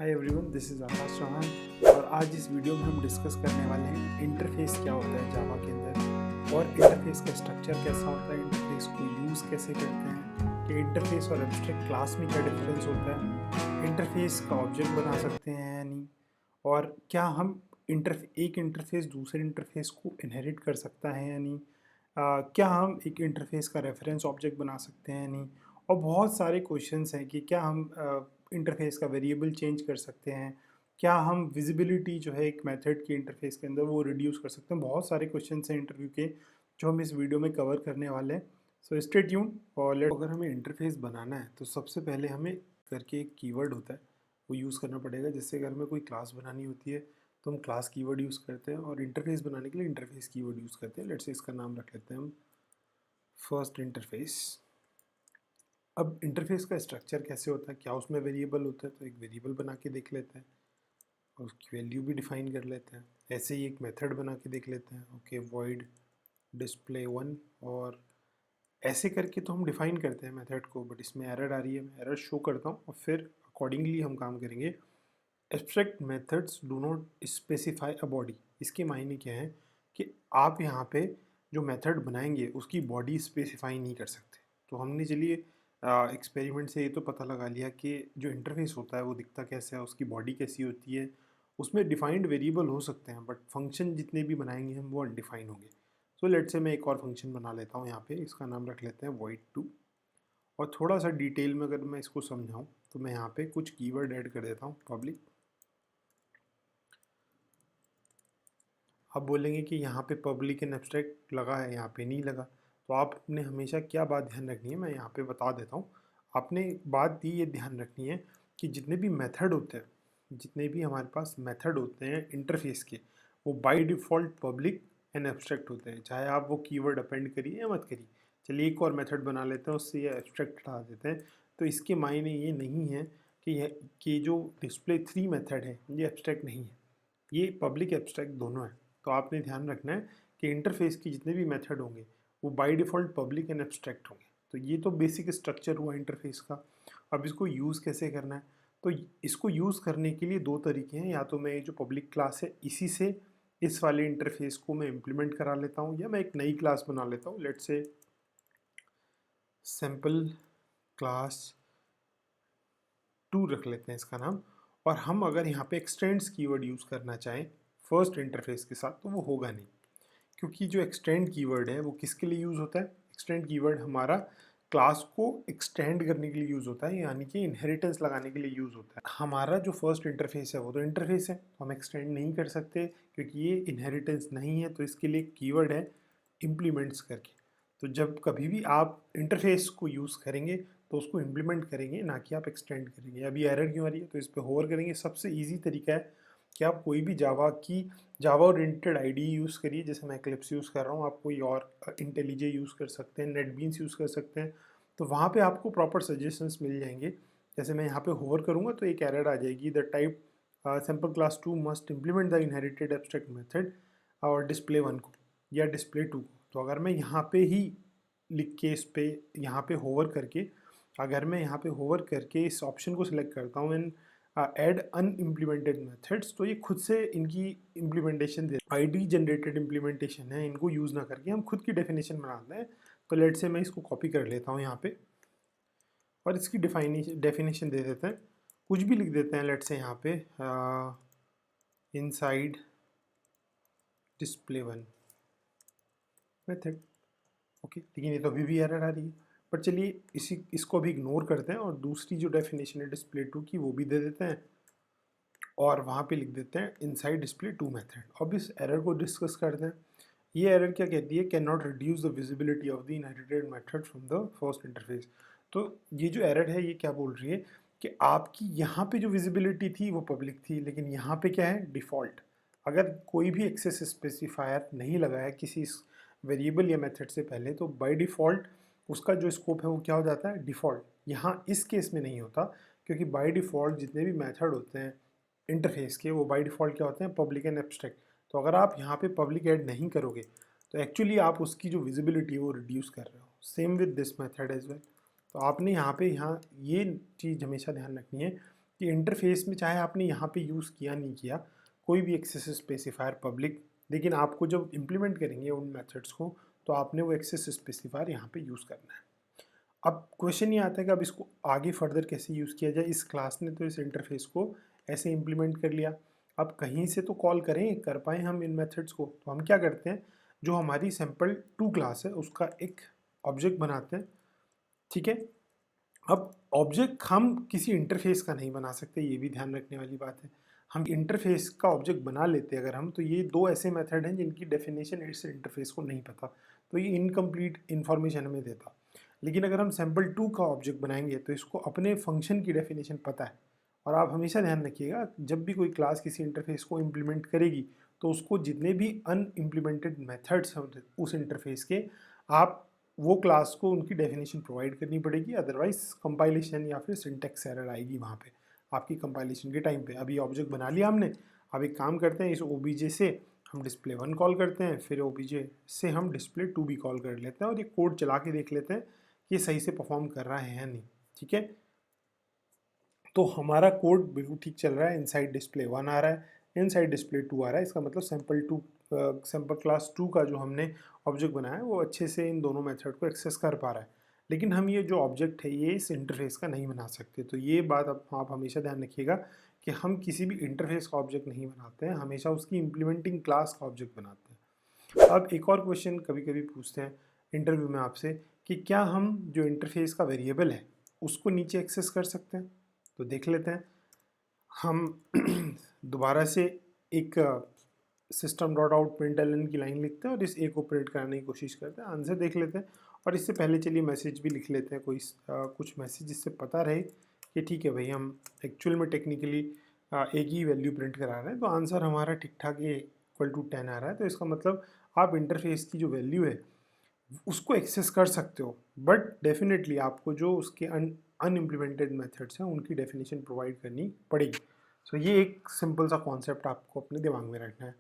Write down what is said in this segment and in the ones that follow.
Hi everyone, this is आकाश चौहान और आज इस वीडियो में हम डिस्कस करने वाले हैं इंटरफेस क्या होता है जावा के अंदर और इंटरफेस का स्ट्रक्चर कैसा होता है, इंटरफेस को यूज़ कैसे करते हैं, कि इंटरफेस और एब्स्ट्रैक्ट क्लास में क्या डिफरेंस होता है, इंटरफेस का ऑब्जेक्ट बना सकते हैं या नहीं, और क्या हम एक इंटरफेस दूसरे इंटरफेस को इनहेरिट कर सकता है या नहीं, क्या हम एक इंटरफेस का रेफरेंस ऑब्जेक्ट बना सकते हैं या नहीं, और बहुत सारे क्वेश्चंस हैं कि क्या हम इंटरफेस का वेरिएबल चेंज कर सकते हैं, क्या हम विजिबिलिटी जो है एक मेथड की इंटरफेस के अंदर वो रिड्यूस कर सकते हैं। बहुत सारे क्वेश्चंस हैं इंटरव्यू के जो हम इस वीडियो में कवर करने वाले हैं। सो स्टे ट्यून और लेट। अगर हमें इंटरफेस बनाना है तो सबसे पहले हमें करके एक कीवर्ड होता है वो यूज़ करना पड़ेगा। जैसे अगर हमें कोई क्लास बनानी होती है तो हम क्लास कीवर्ड यूज़ करते हैं और इंटरफेस बनाने के लिए इंटरफेस कीवर्ड यूज़ करते हैं। लेट्स से इसका नाम रख लेते हैं हम फर्स्ट इंटरफेस। अब इंटरफेस का स्ट्रक्चर कैसे होता है, क्या उसमें वेरिएबल होता है, तो एक वेरिएबल बना के देख लेते हैं और उसकी वैल्यू भी डिफाइन कर लेते हैं। ऐसे ही एक मेथड बना के देख लेते हैं, ओके वॉइड डिस्प्ले वन, और ऐसे करके तो हम डिफाइन करते हैं मेथड को, बट इसमें एरर आ रही है। मैं एरर शो करता हूँ और फिर अकॉर्डिंगली हम काम करेंगे। Abstract methods do not specify a body. इसके मायने क्या है कि आप यहाँ पे जो मेथड बनाएंगे उसकी बॉडी स्पेसिफाई नहीं कर सकते। तो हमने चलिए एक्सपेरिमेंट से ये तो पता लगा लिया कि जो इंटरफेस होता है वो दिखता कैसे है, उसकी बॉडी कैसी होती है, उसमें डिफाइंड वेरिएबल हो सकते हैं बट फंक्शन जितने भी बनाएंगे हम वो अनडिफाइन होंगे। सो लेट से मैं एक और फंक्शन बना लेता हूँ यहाँ पे, इसका नाम रख लेते हैं void टू। और थोड़ा सा डिटेल में अगर मैं इसको समझाऊँ तो मैं यहाँ पे कुछ कीवर्ड ऐड कर देता हूँ। पब्लिक, आप बोलेंगे कि यहाँ पे पब्लिक एंड एब्स्ट्रैक्ट लगा है, यहाँ पे नहीं लगा। तो आपने हमेशा क्या बात ध्यान रखनी है, मैं यहाँ पे बता देता हूँ। आपने बात ये ध्यान रखनी है कि जितने भी मेथड होते हैं, जितने भी हमारे पास मेथड होते हैं इंटरफेस के, वो by default public and abstract होते हैं, चाहे आप वो कीवर्ड अपेंड करिए या मत करिए। चलिए एक और मेथड बना लेते हैं, उससे ये एब्स्ट्रैक्ट हटा देते हैं। तो इसके मायने ये नहीं है कि जो डिस्प्ले थ्री मेथड है ये एब्स्ट्रैक्ट नहीं है, ये पब्लिक एब्स्ट्रैक्ट दोनों है। तो आपने ध्यान रखना है कि इंटरफेस की जितने भी मेथड होंगे वो by default public and abstract होंगे। तो ये तो बेसिक स्ट्रक्चर हुआ इंटरफेस का। अब इसको यूज़ कैसे करना है, तो इसको यूज़ करने के लिए दो तरीके हैं। या तो मैं ये जो पब्लिक क्लास है इसी से इस वाले इंटरफेस को मैं इम्प्लीमेंट करा लेता हूँ, या मैं एक नई क्लास बना लेता हूँ। Let's say simple class to रख लेते हैं इसका नाम। और हम अगर यहाँ पे एक्सटेंड्स कीवर्ड यूज़ करना चाहें फर्स्ट इंटरफेस के साथ तो वो होगा नहीं, क्योंकि जो एक्सटेंड कीवर्ड है वो किसके लिए यूज़ होता है। एक्सटेंड कीवर्ड हमारा क्लास को एक्सटेंड करने के लिए यूज़ होता है, यानी कि इनहेरिटेंस लगाने के लिए यूज़ होता है। हमारा जो फर्स्ट इंटरफेस है वो तो इंटरफेस है, तो हम एक्सटेंड नहीं कर सकते क्योंकि ये इनहेरिटेंस नहीं है। तो इसके लिए कीवर्ड है इम्प्लीमेंट्स करके। तो जब कभी भी आप इंटरफेस को यूज़ करेंगे तो उसको इम्प्लीमेंट करेंगे, ना कि आप एक्सटेंड करेंगे। अभी एरर क्यों आ रही है, तो इस पर होवर करेंगे। सबसे ईजी तरीका है कि आप कोई भी जावा ओरिएंटेड आईडी यूज़ करिए। जैसे मैं एक्लिप्स यूज़ कर रहा हूँ, आप कोई और इंटेलिजे यूज़ कर सकते हैं, नेटबीन्स यूज़ कर सकते हैं। तो वहाँ पे आपको प्रॉपर सजेशंस मिल जाएंगे। जैसे मैं यहाँ पे होवर करूँगा तो एक एरर आ जाएगी, the type simple class two must implement the inherited abstract method और डिस्प्ले वन को या डिस्प्ले टू को। तो अगर मैं यहाँ पे ही लिख के इस पे यहाँ पे होवर करके, अगर मैं यहाँ पे होवर करके इस ऑप्शन को सिलेक्ट करता हूँ एंड ऐड अनइम्प्लीमेंटेड मेथड्स, तो ये खुद से इनकी इम्प्लीमेंटेशन दे, आईडी जनरेटेड इम्प्लीमेंटेशन है, इनको यूज़ ना करके हम खुद की डेफिनेशन बनाते हैं। तो लेट से मैं इसको कॉपी कर लेता हूँ यहाँ पे और इसकी डेफिनेशन दे देते हैं, कुछ भी लिख देते हैं। लेट से यहाँ पे inside display one method, okay. लेकिन ये तो अभी भी एरर आ रही है, पर चलिए इसको भी इग्नोर करते हैं और दूसरी जो डेफिनेशन है डिस्प्ले टू की वो भी दे देते हैं और वहाँ पे लिख देते हैं इनसाइड डिस्प्ले टू मेथड। अब इस एरर को डिस्कस करते हैं। ये एरर क्या कहती है, can not reduce the visibility of the inherited method from the first interface. तो ये जो एरर है ये क्या बोल रही है कि आपकी यहाँ पे जो विजिबिलिटी थी वो पब्लिक थी, लेकिन यहाँ पे क्या है, डिफ़ॉल्ट। अगर कोई भी एक्सेस स्पेसिफायर नहीं लगाया किसी वेरिएबल या मेथड से पहले, तो बाय डिफ़ॉल्ट उसका जो स्कोप है वो क्या हो जाता है, डिफ़ॉल्ट। यहाँ इस केस में नहीं होता, क्योंकि बाय डिफ़ॉल्ट जितने भी मेथड होते हैं इंटरफेस के वो बाय डिफ़ॉल्ट क्या होते हैं, पब्लिक एंड एब्स्ट्रैक्ट। तो अगर आप यहाँ पे पब्लिक ऐड नहीं करोगे तो एक्चुअली आप उसकी जो विजिबिलिटी है वो रिड्यूस कर रहे हो। Same with this method as well. तो आपने यहाँ ये चीज़ हमेशा ध्यान रखनी है कि इंटरफेस में चाहे आपने यहाँ पे यूज़ किया नहीं किया कोई भी एक्सेस स्पेसिफायर पब्लिक, लेकिन आपको जब इम्प्लीमेंट करेंगे उन मेथड्स को तो आपने वो एक्सेस स्पेसिफायर यहाँ पे यूज़ करना है। अब क्वेश्चन ये आता है कि अब इसको आगे फर्दर कैसे यूज़ किया जाए। इस क्लास ने तो इस इंटरफेस को ऐसे इम्प्लीमेंट कर लिया, अब कहीं से तो कॉल कर पाएँ हम इन मेथड्स को, तो हम क्या करते हैं, जो हमारी सैम्पल 2 क्लास है उसका एक ऑब्जेक्ट बनाते हैं, ठीक है। अब ऑब्जेक्ट हम किसी इंटरफेस का नहीं बना सकते, ये भी ध्यान रखने वाली बात है। हम इंटरफेस का ऑब्जेक्ट बना लेते हैं अगर हम, तो ये दो ऐसे मेथड हैं जिनकी डेफिनेशन इस इंटरफेस को नहीं पता, तो ये इनकम्प्लीट इन्फॉर्मेशन हमें देता। लेकिन अगर हम सैम्पल 2 का ऑब्जेक्ट बनाएंगे तो इसको अपने फंक्शन की डेफिनेशन पता है। और आप हमेशा ध्यान रखिएगा, जब भी कोई क्लास किसी इंटरफेस को इम्प्लीमेंट करेगी तो उसको जितने भी अनइम्प्लीमेंटेड मेथड्स हैं उस इंटरफेस के, आप वो क्लास को उनकी डेफिनेशन प्रोवाइड करनी पड़ेगी, अदरवाइज कंपाइलेशन या फिर सिंटैक्स एरर आएगी वहाँ पे आपकी कंपाइलेशन के टाइम पे। अभी ऑब्जेक्ट बना लिया हमने, अब एक काम करते हैं, इस ओबीजे से हम डिस्प्ले 1 कॉल करते हैं, फिर ओबीजे से हम डिस्प्ले 2 भी कॉल कर लेते हैं और ये कोड चला के देख लेते हैं कि ये सही से परफॉर्म कर रहा है या नहीं, ठीक है। तो हमारा कोड बिल्कुल ठीक चल रहा है, इनसाइड डिस्प्ले 1 आ रहा है, इनसाइड डिस्प्ले 2 आ रहा है, इसका मतलब सैम्पल क्लास 2 का जो हमने ऑब्जेक्ट बनाया है वो अच्छे से इन दोनों मेथड को एक्सेस कर पा रहा है। लेकिन हम ये जो ऑब्जेक्ट है ये इस इंटरफेस का नहीं बना सकते, तो ये बात अब आप हमेशा ध्यान रखिएगा कि हम किसी भी इंटरफेस का ऑब्जेक्ट नहीं बनाते हैं, हमेशा उसकी इम्प्लीमेंटिंग क्लास का ऑब्जेक्ट बनाते हैं। अब एक और क्वेश्चन कभी कभी पूछते हैं इंटरव्यू में आपसे कि क्या हम जो इंटरफेस का वेरिएबल है उसको नीचे एक्सेस कर सकते हैं, तो देख लेते हैं। हम दोबारा से एक सिस्टम डॉट आउट प्रिंटलन की लाइन लिखते हैं और इस ए को प्रिंट कराने की कोशिश करते हैं, आंसर देख लेते हैं। और इससे पहले चलिए मैसेज भी लिख लेते हैं, कोई कुछ मैसेज जिससे पता रहे कि ठीक है भाई हम एक्चुअल में टेक्निकली एक ही वैल्यू प्रिंट करा रहे हैं। तो आंसर हमारा ठीक ठाक ये =10 आ रहा है, तो इसका मतलब आप इंटरफेस की जो वैल्यू है उसको एक्सेस कर सकते हो, बट डेफिनेटली आपको जो उसके अनइम्प्लीमेंटेड मेथड्स हैं उनकी डेफिनेशन प्रोवाइड करनी पड़ेगी। सो ये एक सिंपल सा कॉन्सेप्ट आपको अपने दिमाग में रखना है।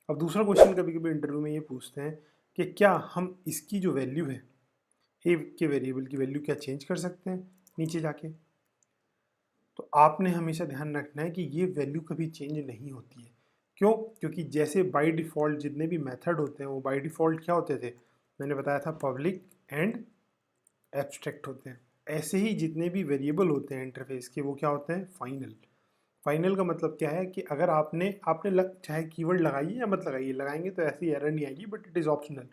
अब दूसरा क्वेश्चन कभी कभी इंटरव्यू में ये पूछते हैं कि क्या हम इसकी जो वैल्यू है ए के वेरिएबल की वैल्यू क्या चेंज कर सकते हैं नीचे जाके। तो आपने हमेशा ध्यान रखना है कि ये वैल्यू कभी चेंज नहीं होती है। क्यों? क्योंकि जैसे बाय डिफ़ॉल्ट जितने भी मेथड होते हैं वो बाय डिफ़ॉल्ट क्या होते थे, मैंने बताया था पब्लिक एंड एब्स्ट्रैक्ट होते हैं। ऐसे ही जितने भी वेरिएबल होते हैं इंटरफेस के वो क्या होते हैं, फाइनल। फाइनल का मतलब क्या है कि अगर आपने चाहे कीवर्ड लगाइए या मत लगाइए, लगाएंगे तो ऐसी एरर नहीं आएगी, बट इट इज़ ऑप्शनल।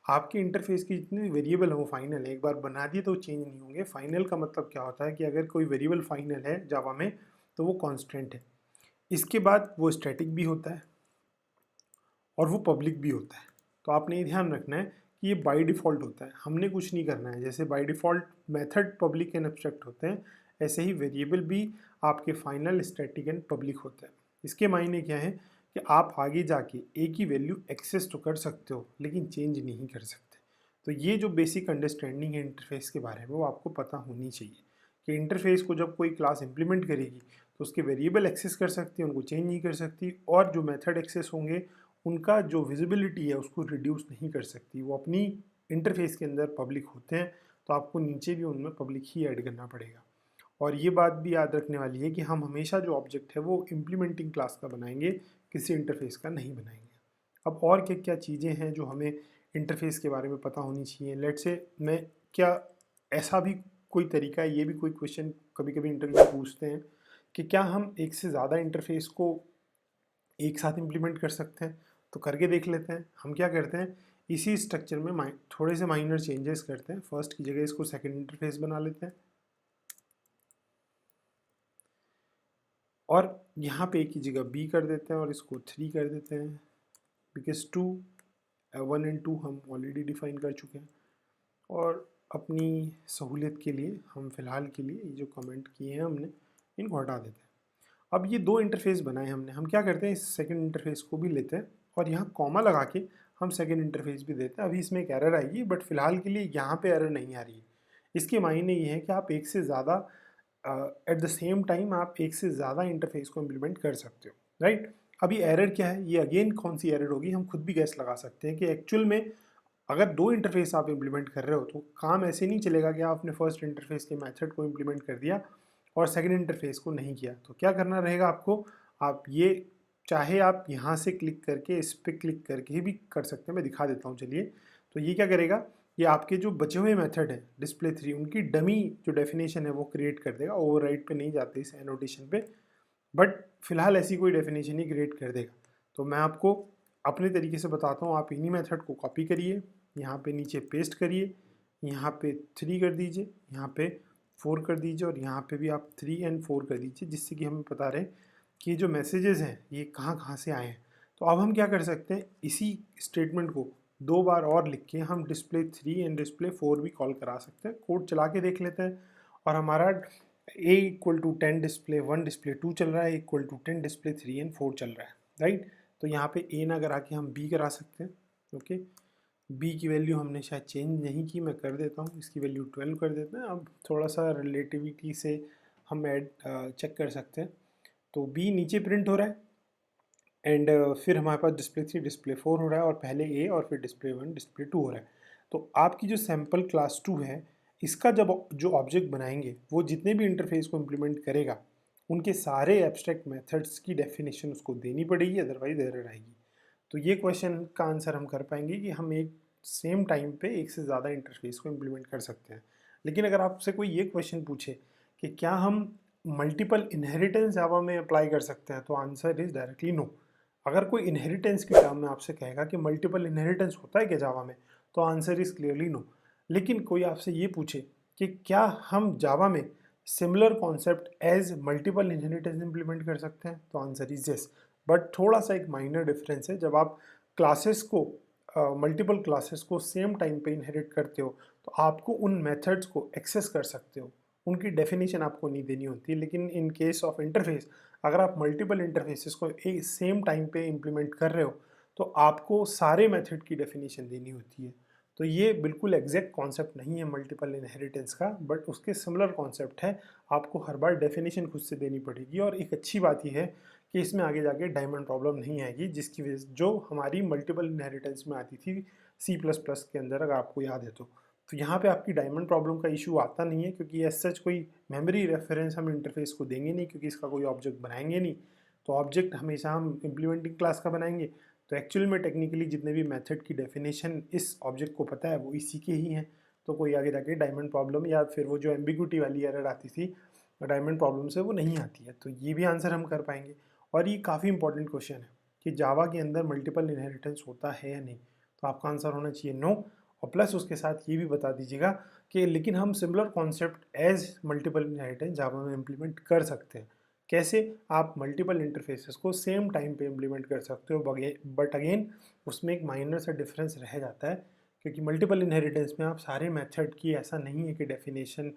आपके इंटरफेस की जितने भी वेरिएबल है वो फाइनल है, एक बार बना दिए तो चेंज नहीं होंगे। फाइनल का मतलब क्या होता है कि अगर कोई वेरिएबल फाइनल है जावा में तो वो कांस्टेंट है, इसके बाद वो स्टैटिक भी होता है और वो पब्लिक भी होता है। तो आपने ये ध्यान रखना है कि ये बाय डिफ़ॉल्ट होता है, हमने कुछ नहीं करना है। जैसे by default method public and abstract होते हैं, ऐसे ही वेरिएबल भी आपके फाइनल, स्टैटिक एंड पब्लिक होते हैं। इसके मायने क्या है कि आप आगे जाके एक ही वैल्यू एक्सेस तो कर सकते हो लेकिन चेंज नहीं कर सकते। तो ये जो बेसिक अंडरस्टैंडिंग है इंटरफेस के बारे में वो आपको पता होनी चाहिए कि इंटरफेस को जब कोई क्लास इंप्लीमेंट करेगी तो उसके वेरिएबल एक्सेस कर सकती है, उनको चेंज नहीं कर सकती, और जो मेथड एक्सेस होंगे उनका जो विजिबिलिटी है उसको रिड्यूस नहीं कर सकती। वो अपनी इंटरफेस के अंदर पब्लिक होते हैं, तो आपको नीचे भी उनमें पब्लिक ही ऐड करना पड़ेगा। और ये बात भी याद रखने वाली है कि हम हमेशा जो ऑब्जेक्ट है वो इम्प्लीमेंटिंग क्लास का बनाएंगे, किसी इंटरफेस का नहीं बनाएंगे। अब और क्या क्या चीज़ें हैं जो हमें इंटरफेस के बारे में पता होनी चाहिए। लेट्स से मैं क्या ऐसा भी कोई तरीका है, ये भी कोई क्वेश्चन कभी कभी इंटरव्यू में पूछते हैं कि क्या हम एक से ज़्यादा इंटरफेस को एक साथ इम्प्लीमेंट कर सकते हैं। तो करके देख लेते हैं। हम क्या करते हैं, इसी स्ट्रक्चर में थोड़े से माइनर चेंजेस करते हैं। फर्स्ट की जगह इसको सेकंड इंटरफेस बना लेते हैं और यहाँ पे ए की जगह बी कर देते हैं और इसको 3 कर देते हैं, बिकॉज 1 एंड 2 हम ऑलरेडी डिफाइन कर चुके हैं। और अपनी सहूलियत के लिए हम फ़िलहाल के लिए ये जो कमेंट किए हैं हमने इनको हटा देते हैं। अब ये दो इंटरफेस बनाए हमने, हम क्या करते हैं इस सेकंड इंटरफेस को भी लेते हैं और यहाँ कॉमा लगा के हम सेकंड इंटरफेस भी देते हैं। अभी इसमें एक एरर आएगी, बट फिलहाल के लिए यहाँ पे एरर नहीं आ रही है। इसके मायने ये है कि आप एक से ज़्यादा एट द सेम टाइम आप एक से ज़्यादा इंटरफेस को इम्प्लीमेंट कर सकते हो, राइट। अभी एरर क्या है, ये अगेन कौन सी एरर होगी, हम खुद भी गैस लगा सकते हैं कि एक्चुअल में अगर दो इंटरफेस आप इम्प्लीमेंट कर रहे हो तो काम ऐसे नहीं चलेगा कि आपने फर्स्ट इंटरफेस के मेथड को इम्प्लीमेंट कर दिया और सेकंड इंटरफेस को नहीं किया। तो क्या करना रहेगा आपको, आप ये चाहे आप यहाँ से क्लिक करके इस पर क्लिक करके भी कर सकते हैं, मैं दिखा देता हूँ चलिए। तो ये क्या करेगा, ये आपके जो बचे हुए मेथड है डिस्प्ले 3 उनकी डमी जो डेफिनेशन है वो क्रिएट कर देगा, ओवरराइड पे नहीं जाते इस एनोटेशन पे, बट फिलहाल ऐसी कोई डेफिनेशन ही क्रिएट कर देगा। तो मैं आपको अपने तरीके से बताता हूँ, आप इन्हीं मेथड को कॉपी करिए, यहाँ पे नीचे पेस्ट करिए, यहाँ पे 3 कर दीजिए, यहाँ पे 4 कर दीजिए और यहाँ पे भी आप 3 एंड 4 कर दीजिए, जिससे कि हमें पता रहे कि ये जो मैसेजेस हैं ये कहाँ कहाँ से आए हैं। तो अब हम क्या कर सकते हैं, इसी स्टेटमेंट को 2 बार और लिख के हम डिस्प्ले 3 एंड डिस्प्ले 4 भी कॉल करा सकते हैं। कोड चला के देख लेते हैं, और हमारा a equal to 10 display 1 display 2 चल रहा है, इक्वल टू 10 डिस्प्ले 3 एंड 4 चल रहा है, राइट। तो यहाँ पे a ना करा के हम b करा सकते हैं। ओके, b की वैल्यू हमने शायद चेंज नहीं की, मैं कर देता हूँ, इसकी वैल्यू 12 कर देते हैं। अब थोड़ा सा रिलेटिविटी से हम ऐड चेक कर सकते हैं। तो b नीचे प्रिंट हो रहा है एंड फिर हमारे पास डिस्प्ले 3 डिस्प्ले 4 हो रहा है, और पहले a और फिर डिस्प्ले 1 डिस्प्ले 2 हो रहा है। तो आपकी जो सैम्पल क्लास 2 है, इसका जब जो ऑब्जेक्ट बनाएंगे वो जितने भी इंटरफेस को इम्प्लीमेंट करेगा उनके सारे एब्स्ट्रैक्ट मेथड्स की डेफिनेशन उसको देनी पड़ेगी, अदरवाइज एरर आएगी। तो ये क्वेश्चन का आंसर हम कर पाएंगे कि हम एक सेम टाइम पे एक से ज़्यादा इंटरफेस को इम्प्लीमेंट कर सकते हैं। लेकिन अगर आपसे कोई ये क्वेश्चन पूछे कि क्या हम मल्टीपल इनहेरिटेंस जावा में अप्लाई कर सकते हैं, तो आंसर इज डायरेक्टली नो। अगर कोई इनहेरिटेंस की टर्म में आपसे कहेगा कि मल्टीपल इनहेरिटेंस होता है क्या जावा में, तो आंसर इज क्लियरली नो। लेकिन कोई आपसे ये पूछे कि क्या हम जावा में similar concept as multiple inheritance implement कर सकते हैं, तो आंसर इज यस। बट थोड़ा सा एक माइनर डिफरेंस है, जब आप क्लासेस को मल्टीपल क्लासेस को सेम टाइम पे इनहेरिट करते हो तो आपको उन मेथड्स को एक्सेस कर सकते हो, उनकी डेफिनेशन आपको नहीं देनी होती है। लेकिन इन केस ऑफ इंटरफेस, अगर आप मल्टीपल इंटरफेसेस को एक सेम टाइम पे इम्प्लीमेंट कर रहे हो तो आपको सारे मेथड की डेफिनेशन देनी होती है। तो ये बिल्कुल एग्जैक्ट कॉन्सेप्ट नहीं है मल्टीपल इनहेरिटेंस का, बट उसके सिमिलर कॉन्सेप्ट है। आपको हर बार डेफिनेशन खुद से देनी पड़ेगी, और एक अच्छी बात यह है कि इसमें आगे जाके डायमंड प्रॉब्लम नहीं आएगी, जिसकी वजह से जो हमारी मल्टीपल इनहेरिटेंस में आती थी C++ के अंदर, अगर आपको याद है तो यहाँ पे आपकी डायमंड प्रॉब्लम का इशू आता नहीं है, क्योंकि एज सच कोई मेमोरी रेफरेंस हम इंटरफेस को देंगे नहीं, क्योंकि इसका कोई ऑब्जेक्ट बनाएंगे नहीं। तो ऑब्जेक्ट हमेशा हम इम्प्लीमेंटिंग क्लास का बनाएंगे। तो एक्चुअल में टेक्निकली जितने भी मेथड की डेफिनेशन इस ऑब्जेक्ट को पता है वो इसी के ही हैं। तो कोई आगे जाके डायमंड प्रॉब्लम या फिर वो जो एम्बिग्यूटी वाली एरर आती थी डायमंड प्रॉब्लम से, वो नहीं आती है। तो ये भी आंसर हम कर पाएंगे। और ये काफ़ी इंपॉर्टेंट क्वेश्चन है कि जावा के अंदर मल्टीपल इनहेरिटेंस होता है या नहीं, तो आपका आंसर होना चाहिए नो। और प्लस उसके साथ ये भी बता दीजिएगा कि लेकिन हम similar concept as multiple inheritance Java में इम्प्लीमेंट कर सकते हैं। कैसे? आप मल्टीपल इंटरफेसेस को सेम टाइम पे इम्प्लीमेंट कर सकते हो, बट अगेन उसमें एक माइनर सा डिफरेंस रह जाता है, क्योंकि मल्टीपल इनहेरिटेंस में आप सारे मेथड की ऐसा नहीं है कि डेफिनेशन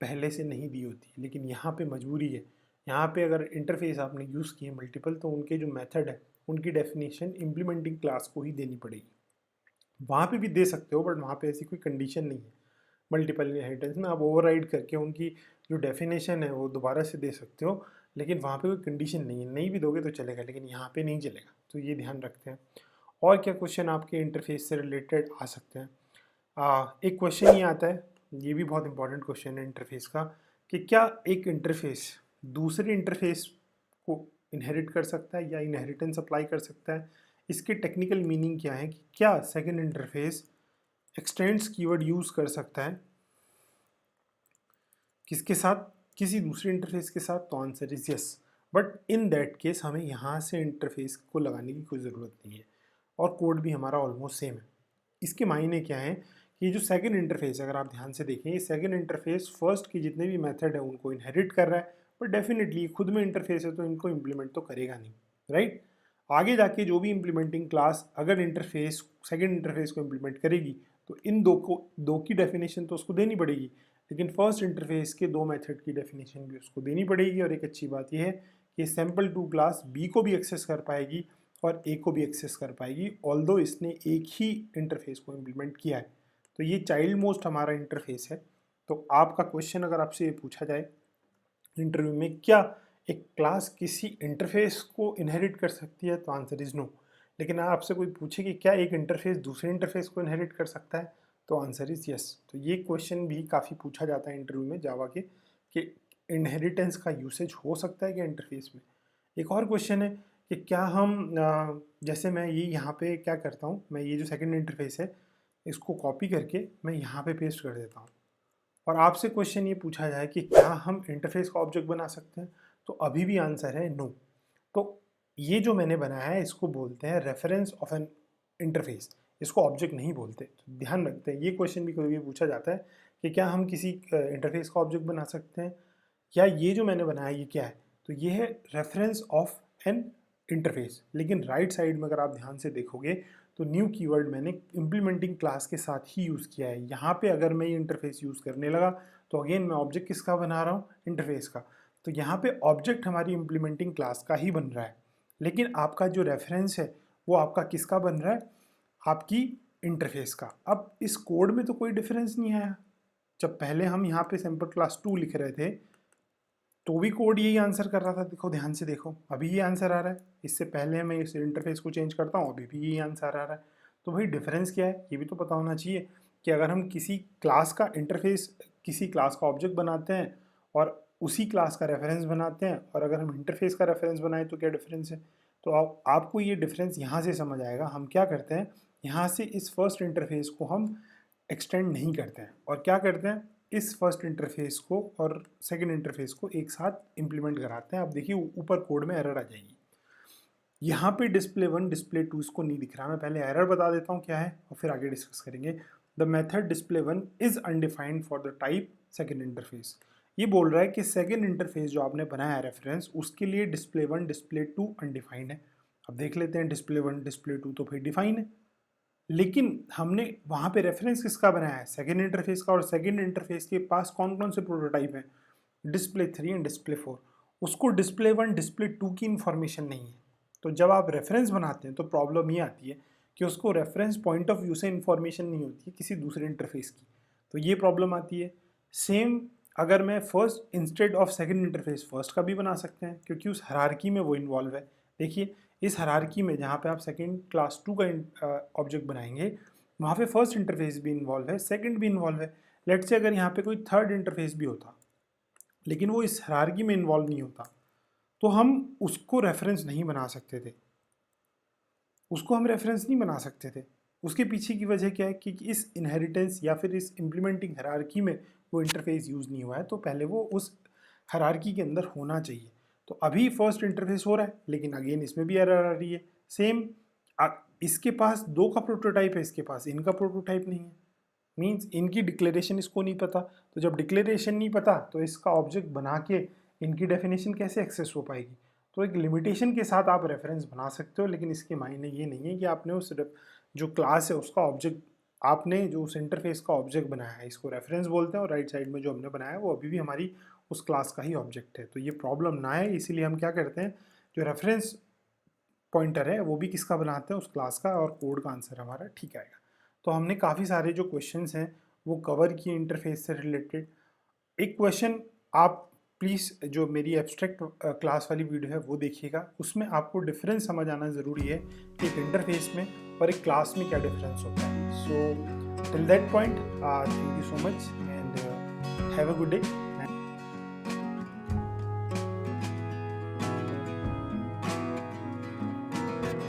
पहले से नहीं दी होती, लेकिन यहाँ पे मजबूरी है। यहाँ पे अगर इंटरफेस आपने यूज़ किए मल्टीपल, तो उनके जो मेथड है उनकी डेफिनेशन इम्प्लीमेंटिंग क्लास को ही देनी पड़ेगी। वहाँ पे भी दे सकते हो, बट वहाँ पे ऐसी कोई कंडीशन नहीं है। मल्टीपल इनहेरिटेंस में आप ओवरराइड करके उनकी जो डेफिनेशन है वो दोबारा से दे सकते हो, लेकिन वहाँ पे कोई कंडीशन नहीं है। नहीं भी दोगे तो चलेगा, लेकिन यहाँ पे नहीं चलेगा। तो ये ध्यान रखते हैं। और क्या क्वेश्चन आपके इंटरफेस से रिलेटेड आ सकते हैं? एक क्वेश्चन ये आता है, ये भी बहुत इंपॉर्टेंट क्वेश्चन है इंटरफेस का, कि क्या एक इंटरफेस दूसरे इंटरफेस को इनहेरिट कर सकता है या इनहेरिटेंस अप्लाई कर सकता है? इसके टेक्निकल मीनिंग क्या है कि क्या second interface x tends keyword use कर सकता है किसके साथ? किसी दूसरे इंटरफेस के साथ। तो answer is yes. But in that case हमें यहाँ से इंटरफेस को लगाने की कोई ज़रूरत नहीं है, और कोड भी हमारा ऑलमोस्ट सेम है। इसके मायने क्या है कि जो सेकंड इंटरफेस, अगर आप ध्यान से देखें, ये सेकंड इंटरफेस फर्स्ट की जितने भी मेथड है उनको इनहेरिट कर रहा है, बट डेफिनेटली खुद में इंटरफेस है तो इनको इम्प्लीमेंट तो करेगा नहीं, राइट। आगे जाके जो भी इम्प्लीमेंटिंग क्लास अगर इंटरफेस सेकंड इंटरफेस को इम्प्लीमेंट करेगी तो इन दो की डेफिनेशन तो उसको देनी पड़ेगी, लेकिन फर्स्ट इंटरफेस के 2 मेथड की डेफिनेशन भी उसको देनी पड़ेगी। और एक अच्छी बात यह है कि सैम्पल 2 क्लास बी को भी एक्सेस कर पाएगी और ए को भी एक्सेस कर पाएगी, ऑल्दो इसने एक ही इंटरफेस को इम्प्लीमेंट किया है। तो ये चाइल्ड मोस्ट हमारा इंटरफेस है। तो आपका क्वेश्चन अगर आपसे ये पूछा जाए इंटरव्यू में, क्या एक क्लास किसी इंटरफेस को इनहेरिट कर सकती है, तो आंसर इज नो। लेकिन आपसे कोई पूछे कि क्या एक इंटरफेस दूसरे इंटरफेस को इनहेरिट कर सकता है, तो आंसर इज यस। तो ये क्वेश्चन भी काफ़ी पूछा जाता है इंटरव्यू में जावा के, कि इनहेरिटेंस का यूसेज हो सकता है क्या इंटरफेस में? एक और क्वेश्चन है कि क्या हम जैसे मैं ये यहाँ पे क्या करता हूँ, मैं ये जो सेकंड इंटरफेस है इसको कॉपी करके मैं यहाँ पे पेस्ट कर देता हूँ और आपसे क्वेश्चन ये पूछा जाए कि क्या हम इंटरफेस का ऑब्जेक्ट बना सकते हैं, तो अभी भी आंसर है नो। तो ये जो मैंने बनाया है इसको बोलते हैं रेफरेंस ऑफ एन इंटरफेस, इसको ऑब्जेक्ट नहीं बोलते। तो ध्यान रखते हैं, ये क्वेश्चन भी कभी भी पूछा जाता है कि क्या हम किसी इंटरफेस का ऑब्जेक्ट बना सकते हैं, या ये जो मैंने बनाया ये क्या है, तो ये है रेफरेंस ऑफ एन इंटरफेस। लेकिन राइट साइड में अगर आप ध्यान से देखोगे तो न्यू कीवर्ड मैंने इम्प्लीमेंटिंग क्लास के साथ ही यूज़ किया है। यहाँ पे अगर मैं ये इंटरफेस यूज़ करने लगा तो अगेन मैं ऑब्जेक्ट किसका बना रहा हूँ, इंटरफेस का। तो यहाँ पे ऑब्जेक्ट हमारी इम्प्लीमेंटिंग क्लास का ही बन रहा है, लेकिन आपका जो रेफरेंस है वो आपका किसका बन रहा है, आपकी इंटरफेस का। अब इस कोड में तो कोई डिफरेंस नहीं आया, जब पहले हम यहाँ पे सैंपल क्लास 2 लिख रहे थे तो भी कोड यही आंसर कर रहा था। देखो ध्यान से देखो, अभी ये आंसर आ रहा है, इससे पहले मैं इस इंटरफेस को चेंज करता हूँ अभी भी यही आंसर आ रहा है। तो भाई डिफरेंस क्या है ये भी तो पता होना चाहिए कि अगर हम किसी क्लास का इंटरफेस, किसी क्लास का ऑब्जेक्ट बनाते हैं और उसी क्लास का रेफरेंस बनाते हैं, और अगर हम इंटरफेस का रेफरेंस बनाएं तो क्या डिफरेंस है। तो आपको ये डिफरेंस यहाँ से समझ आएगा। हम क्या करते हैं, यहाँ से इस फर्स्ट इंटरफेस को हम एक्सटेंड नहीं करते हैं और क्या करते हैं, इस फर्स्ट इंटरफेस को और सेकंड इंटरफेस को एक साथ इंप्लीमेंट कराते हैं। आप देखिए ऊपर कोड में एरर आ जाएगी, यहाँ पे डिस्प्ले 1 डिस्प्ले 2 इसको नहीं दिख रहा। मैं पहले एरर बता देता हूँ क्या है और फिर आगे डिस्कस करेंगे। The method display 1 is undefined for the type second interface. ये बोल रहा है कि सेकंड इंटरफेस जो आपने बनाया है रेफरेंस, उसके लिए डिस्प्ले 1 डिस्प्ले 2 अनडिफाइंड है। अब देख लेते हैं, डिस्प्ले 1 डिस्प्ले 2 तो फिर डिफाइन है, लेकिन हमने वहाँ पे रेफरेंस किसका बनाया है, सेकंड इंटरफेस का। और सेकंड इंटरफेस के पास कौन कौन से प्रोटोटाइप हैं, डिस्प्ले 3 एंड डिस्प्ले 4। उसको डिस्प्ले 1 डिस्प्ले 2 की इंफॉर्मेशन नहीं है। तो जब आप रेफरेंस बनाते हैं तो प्रॉब्लम ये आती है कि उसको रेफरेंस पॉइंट ऑफ व्यू से इंफॉर्मेशन नहीं होती है किसी दूसरे इंटरफेस की, तो ये प्रॉब्लम आती है। सेम अगर मैं first instead of second interface first का भी बना सकते हैं, क्योंकि उस हायरार्की में वो इन्वॉल्व है। देखिए इस हायरार्की में जहाँ पे आप सेकंड क्लास 2 का ऑब्जेक्ट बनाएंगे, वहाँ पे फर्स्ट इंटरफेस भी इन्वॉल्व है, सेकंड भी इन्वॉल्व है। लेट्स से अगर यहाँ पे कोई थर्ड इंटरफेस भी होता लेकिन वो इस हायरार्की में इन्वॉल्व नहीं होता, तो हम उसको रेफरेंस नहीं बना सकते थे, उसको हम रेफरेंस नहीं बना सकते थे। उसके पीछे की वजह क्या है कि इस इनहेरिटेंस या फिर इस इम्प्लीमेंटिंग हायरार्की में वो इंटरफेस यूज़ नहीं हुआ है, तो पहले वो उस हायरार्की के अंदर होना चाहिए। तो अभी फर्स्ट इंटरफेस हो रहा है, लेकिन अगेन इसमें भी एरर आ रही है। सेम इसके पास 2 का प्रोटोटाइप है, इसके पास इनका प्रोटोटाइप नहीं है, मीन्स इनकी डिक्लेरेशन इसको नहीं पता। तो जब डिक्लेरेशन नहीं पता तो इसका ऑब्जेक्ट बना के इनकी डेफिनेशन कैसे एक्सेस हो पाएगी। तो एक लिमिटेशन के साथ आप रेफरेंस बना सकते हो, लेकिन इसके मायने ये नहीं है कि आपने उस जो क्लास है उसका ऑब्जेक्ट, आपने जो उस इंटरफेस का ऑब्जेक्ट बनाया है, इसको रेफरेंस बोलते हैं। और राइट साइड में जो हमने बनाया है वो अभी भी हमारी उस क्लास का ही ऑब्जेक्ट है। तो ये प्रॉब्लम ना है, इसीलिए हम क्या करते हैं, जो रेफरेंस पॉइंटर है वो भी किसका बनाते हैं, उस क्लास का, और कोड का आंसर हमारा ठीक आएगा। तो हमने काफ़ी सारे जो क्वेश्चंस हैं वो कवर किए इंटरफेस से रिलेटेड। एक क्वेश्चन आप प्लीज़ जो मेरी एब्स्ट्रैक्ट क्लास वाली वीडियो है वो देखिएगा, उसमें आपको डिफरेंस समझ आना ज़रूरी है कि एक इंटरफेस में और एक क्लास में क्या डिफरेंस होता है। So till that point, thank you so much and have a good day.